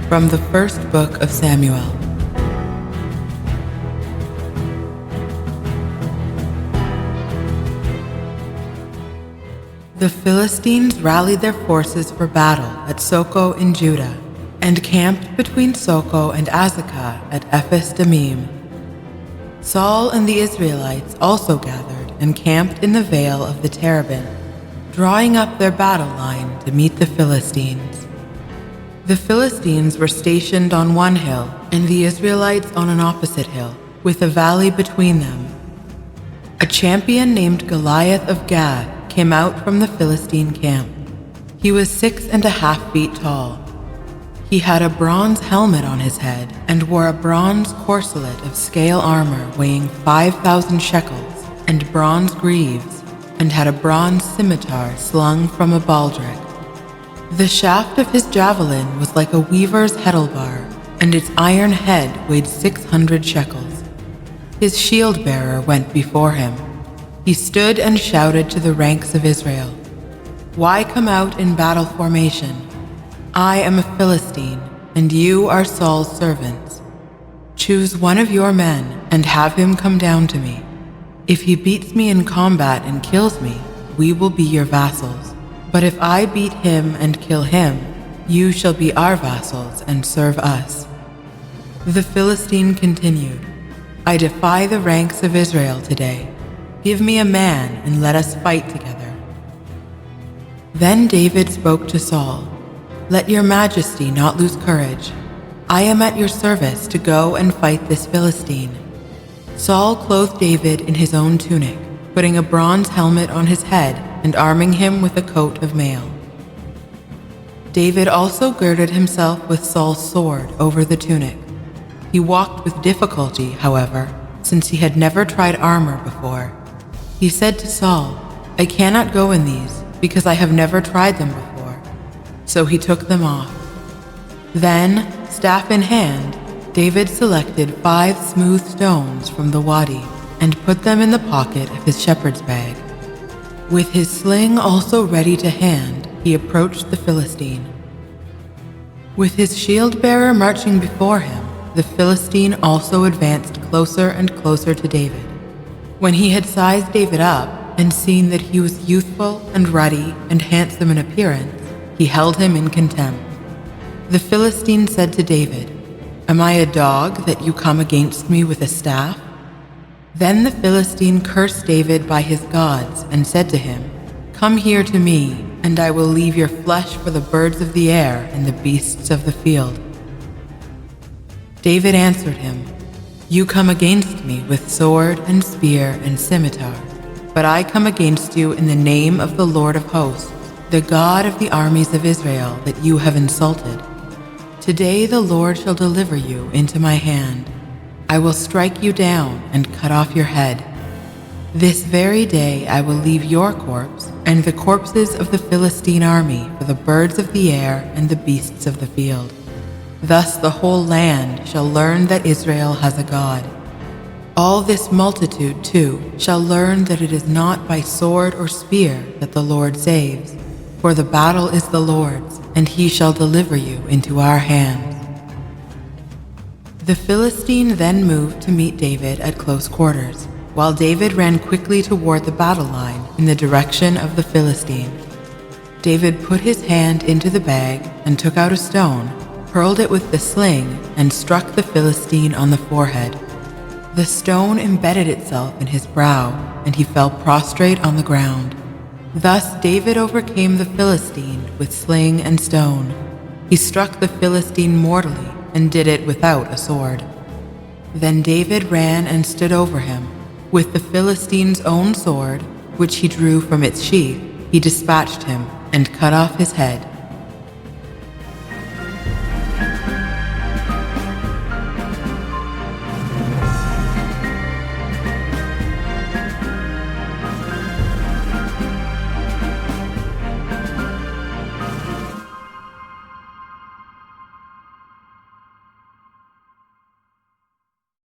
From the first book of Samuel. The Philistines rallied their forces for battle at Soko in Judah, and camped between Soko and Azekah at Ephes Dammim. Saul and the Israelites also gathered and camped in the vale of the Terebinth, drawing up their battle line to meet the Philistines. The Philistines were stationed on one hill, and the Israelites on an opposite hill, with a valley between them. A champion named Goliath of Gath came out from the Philistine camp. He was 6.5 feet tall. He had a bronze helmet on his head and wore a bronze corselet of scale armor weighing 5,000 shekels and bronze greaves, and had a bronze scimitar slung from a baldric. The shaft of his javelin was like a weaver's heddlebar, and its iron head weighed 600 shekels. His shield-bearer went before him. He stood and shouted to the ranks of Israel, "Why come out in battle formation? I am a Philistine, and you are Saul's servants. Choose one of your men and have him come down to me. If he beats me in combat and kills me, we will be your vassals. But if I beat him and kill him, you shall be our vassals and serve us." The Philistine continued, "I defy the ranks of Israel today. Give me a man and let us fight together." Then David spoke to Saul, "Let your majesty not lose courage. I am at your service to go and fight this Philistine." Saul clothed David in his own tunic, putting a bronze helmet on his head and arming him with a coat of mail. David also girded himself with Saul's sword over the tunic. He walked with difficulty, however, since he had never tried armor before. He said to Saul, "I cannot go in these, because I have never tried them before." So he took them off. Then, staff in hand, David selected 5 smooth stones from the wadi and put them in the pocket of his shepherd's bag. With his sling also ready to hand, he approached the Philistine. With his shield-bearer marching before him, the Philistine also advanced closer and closer to David. When he had sized David up and seen that he was youthful and ruddy and handsome in appearance, he held him in contempt. The Philistine said to David, "Am I a dog that you come against me with a staff?" Then the Philistine cursed David by his gods and said to him, "Come here to me, and I will leave your flesh for the birds of the air and the beasts of the field." David answered him, "You come against me with sword and spear and scimitar, but I come against you in the name of the Lord of hosts, the God of the armies of Israel that you have insulted. Today the Lord shall deliver you into my hand. I will strike you down and cut off your head. This very day I will leave your corpse and the corpses of the Philistine army for the birds of the air and the beasts of the field. Thus the whole land shall learn that Israel has a God. All this multitude, too, shall learn that it is not by sword or spear that the Lord saves, for the battle is the Lord's, and he shall deliver you into our hands." The Philistine then moved to meet David at close quarters, while David ran quickly toward the battle line in the direction of the Philistine. David put his hand into the bag and took out a stone, hurled it with the sling, and struck the Philistine on the forehead. The stone embedded itself in his brow, and he fell prostrate on the ground. Thus David overcame the Philistine with sling and stone. He struck the Philistine mortally and did it without a sword. Then David ran and stood over him. With the Philistine's own sword, which he drew from its sheath, he dispatched him and cut off his head.